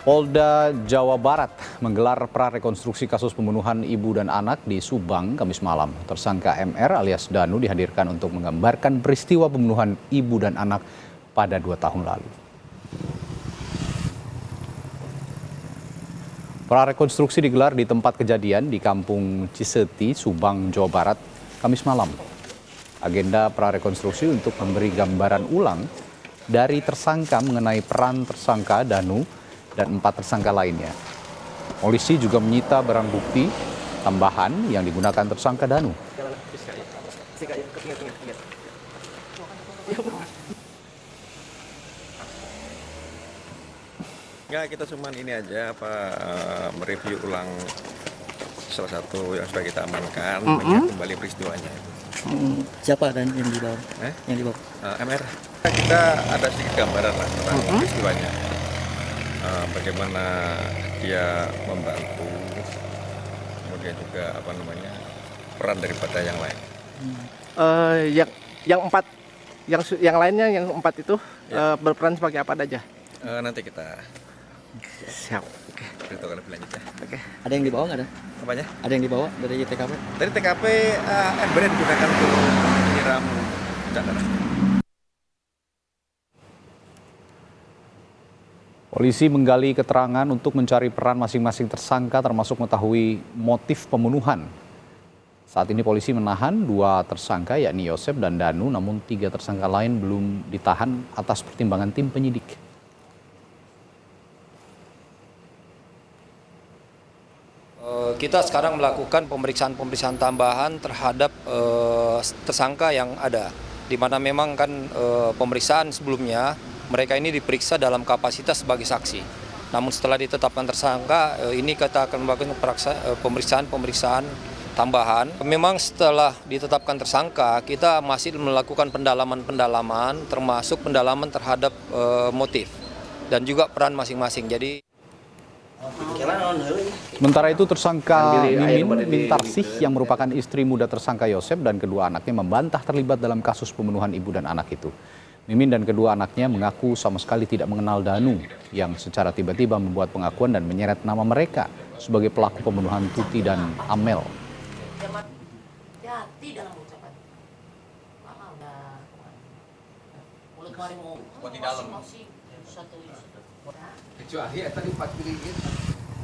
Polda Jawa Barat menggelar prarekonstruksi kasus pembunuhan ibu dan anak di Subang Kamis malam. Tersangka MR alias Danu dihadirkan untuk menggambarkan peristiwa pembunuhan ibu dan anak pada 2 tahun lalu. Prarekonstruksi digelar di tempat kejadian di Kampung Ciseti, Subang, Jawa Barat, Kamis malam. Agenda prarekonstruksi untuk memberi gambaran ulang dari tersangka mengenai peran tersangka Danu dan 4 tersangka lainnya. Polisi juga menyita barang bukti tambahan yang digunakan tersangka Danu. Ya, kita cuman ini aja mereview ulang salah satu yang sudah kita amankan, mengingat kembali peristiwanya. Siapa dan yang dibawa? Yang dibawa? MR. Kita ada sedikit gambaran lah tentang peristiwanya. Bagaimana dia membantu, kemudian juga peran daripada yang lain. Yang lainnya yang 4 itu berperan sebagai apa aja? Nanti kita Siap. beritahu lebih lanjut ya. Oke. Ada yang dibawa nggak ada? Apanya? Ada yang dibawa dari TKP? Dari TKP ember yang digunakan untuk menyiram darah. Polisi menggali keterangan untuk mencari peran masing-masing tersangka termasuk mengetahui motif pembunuhan. Saat ini polisi menahan 2 tersangka yakni Yosep dan Danu, namun 3 tersangka lain belum ditahan atas pertimbangan tim penyidik. Kita sekarang melakukan pemeriksaan tambahan terhadap tersangka yang ada, di mana memang kan pemeriksaan sebelumnya mereka ini diperiksa dalam kapasitas sebagai saksi. Namun setelah ditetapkan tersangka, ini kita akan melakukan pemeriksaan tambahan. Memang setelah ditetapkan tersangka, kita masih melakukan pendalaman termasuk pendalaman terhadap motif dan juga peran masing-masing. Jadi Sementara itu tersangka Mimin Mintarsih yang merupakan istri muda tersangka Yosep dan kedua anaknya membantah terlibat dalam kasus pembunuhan ibu dan anak itu. Mimin dan kedua anaknya mengaku sama sekali tidak mengenal Danu yang secara tiba-tiba membuat pengakuan dan menyeret nama mereka sebagai pelaku pembunuhan Tuti dan Amel.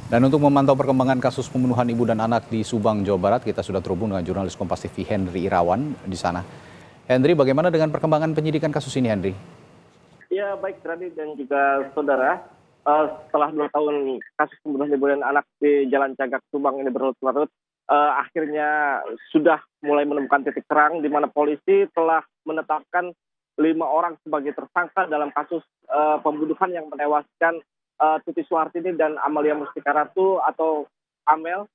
Dan untuk memantau perkembangan kasus pembunuhan ibu dan anak di Subang, Jawa Barat, kita sudah terhubung dengan jurnalis Kompas TV Henry Irawan di sana. Henry, bagaimana dengan perkembangan penyidikan kasus ini, Henry? Ya, baik Rani dan juga saudara. Setelah 2 tahun kasus pembunuhan ibu dan anak di Jalan Cagak Subang ini berlarut-larut, akhirnya sudah mulai menemukan titik terang di mana polisi telah menetapkan 5 orang sebagai tersangka dalam kasus pembunuhan yang menewaskan Tuti Suhartini dan Amalia Mustika Ratu atau Amel,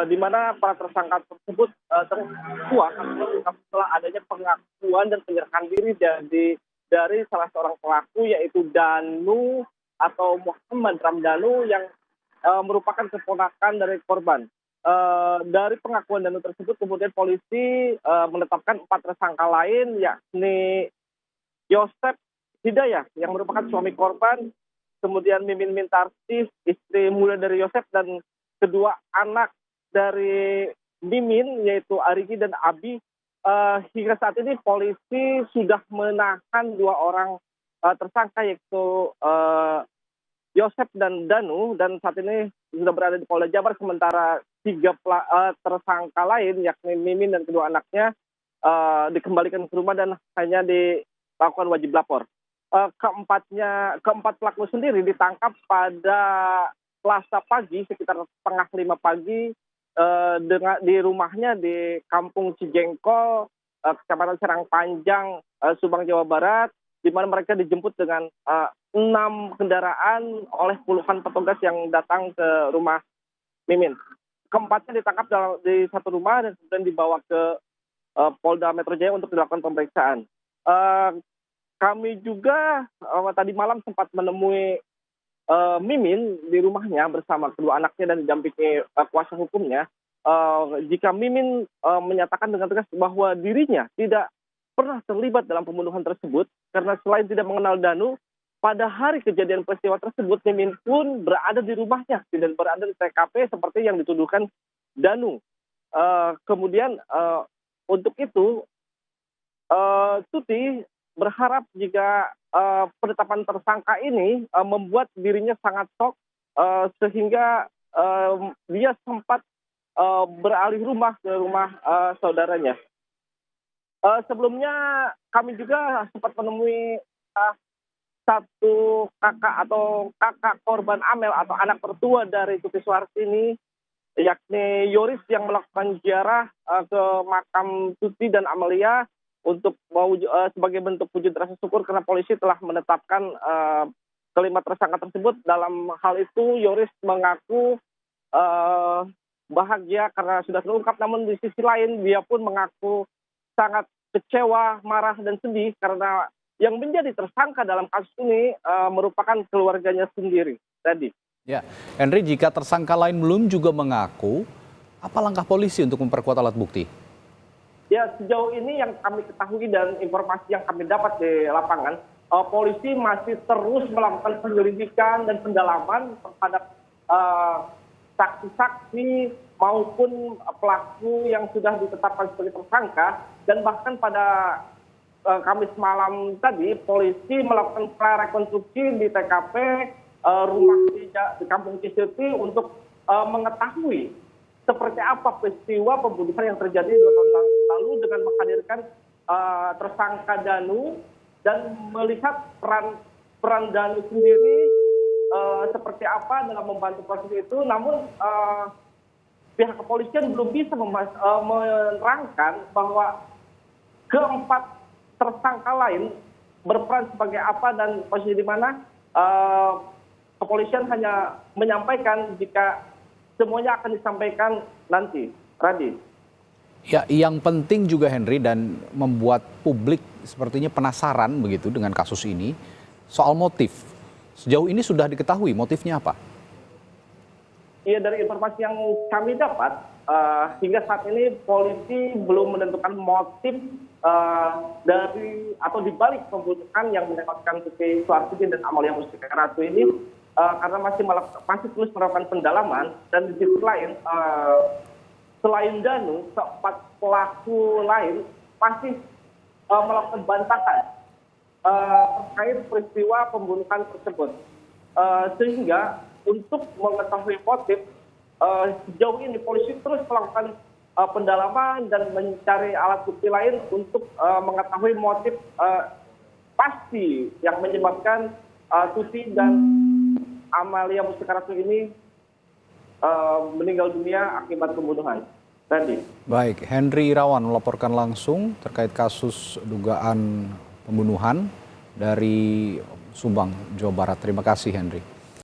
di mana para tersangka tersebut terkuak setelah adanya pengakuan dan penyerahan diri dari salah seorang pelaku yaitu Danu atau Muhammad Ramdhanu yang merupakan keponakan dari korban. Dari pengakuan Danu tersebut kemudian polisi menetapkan 4 tersangka lain yakni Yosep Hidayah yang merupakan suami korban, kemudian Mimin Mintarsih, istri muda dari Yosep, dan kedua anak dari Mimin yaitu Arigi dan Abi. Hingga saat ini polisi sudah menahan 2 orang tersangka yaitu Yosep dan Danu, dan saat ini sudah berada di Polda Jabar, sementara 3 tersangka lain yakni Mimin dan kedua anaknya dikembalikan ke rumah dan hanya dilakukan wajib lapor. Keempat pelaku sendiri ditangkap pada Selasa pagi sekitar setengah 5 pagi di rumahnya di Kampung Cijengkol, Kecamatan Serang Panjang, Subang, Jawa Barat, di mana mereka dijemput dengan 6 kendaraan oleh puluhan petugas yang datang ke rumah Mimin. Keempatnya ditangkap di satu rumah dan kemudian dibawa ke Polda Metro Jaya untuk dilakukan pemeriksaan. Kami juga tadi malam sempat menemui Mimin di rumahnya bersama kedua anaknya dan didampingi kuasa hukumnya. Jika Mimin menyatakan dengan tegas bahwa dirinya tidak pernah terlibat dalam pembunuhan tersebut karena selain tidak mengenal Danu, pada hari kejadian peristiwa tersebut Mimin pun berada di rumahnya, tidak berada di TKP seperti yang dituduhkan Danu. Kemudian untuk itu Tuti berharap jika penetapan tersangka ini membuat dirinya sangat shock sehingga dia sempat beralih rumah ke rumah saudaranya. Sebelumnya kami juga sempat menemui satu kakak korban Amel atau anak tertua dari Tuti Suhartini, yakni Yoris, yang melakukan ziarah ke makam Tuti dan Amelia untuk sebagai bentuk wujud rasa syukur karena polisi telah menetapkan kelima tersangka tersebut. Dalam hal itu Yoris mengaku bahagia karena sudah terungkap, namun di sisi lain dia pun mengaku sangat kecewa, marah dan sedih karena yang menjadi tersangka dalam kasus ini merupakan keluarganya sendiri tadi. Ya, Henry, jika tersangka lain belum juga mengaku, apa langkah polisi untuk memperkuat alat bukti? Ya, sejauh ini yang kami ketahui dan informasi yang kami dapat di lapangan, polisi masih terus melakukan penyelidikan dan pendalaman terhadap saksi-saksi maupun pelaku yang sudah ditetapkan sebagai tersangka, dan bahkan pada Kamis malam tadi polisi melakukan prarekonstruksi di TKP rumah di Kampung Ciseti untuk mengetahui seperti apa peristiwa pembunuhan yang terjadi 2 tahun lalu dengan menghadirkan tersangka Danu dan melihat peran Danu sendiri seperti apa dalam membantu proses itu. Namun pihak kepolisian belum bisa menerangkan bahwa keempat tersangka lain berperan sebagai apa dan posisi di mana. Kepolisian hanya menyampaikan jika semuanya akan disampaikan nanti. Radi. Ya, yang penting juga Henry, dan membuat publik sepertinya penasaran begitu dengan kasus ini, soal motif. Sejauh ini sudah diketahui motifnya apa? Iya, dari informasi yang kami dapat, hingga saat ini polisi belum menentukan motif dari atau dibalik pembunuhan yang menewaskan Tuti Suhartini dan Amalia Mustika Ratu ini, karena masih terus melakukan pendalaman. Dan di sisi lain, selain Danu, keempat pelaku lain masih melakukan bantahan terkait peristiwa pembunuhan tersebut, sehingga untuk mengetahui motif, sejauh ini polisi terus melakukan pendalaman dan mencari alat bukti lain untuk mengetahui motif pasti yang menyebabkan Tuti dan Amalia Mustika Ratu ini meninggal dunia akibat pembunuhan. Tadi. Baik, Henry Irawan melaporkan langsung terkait kasus dugaan pembunuhan dari Subang, Jawa Barat. Terima kasih, Henry.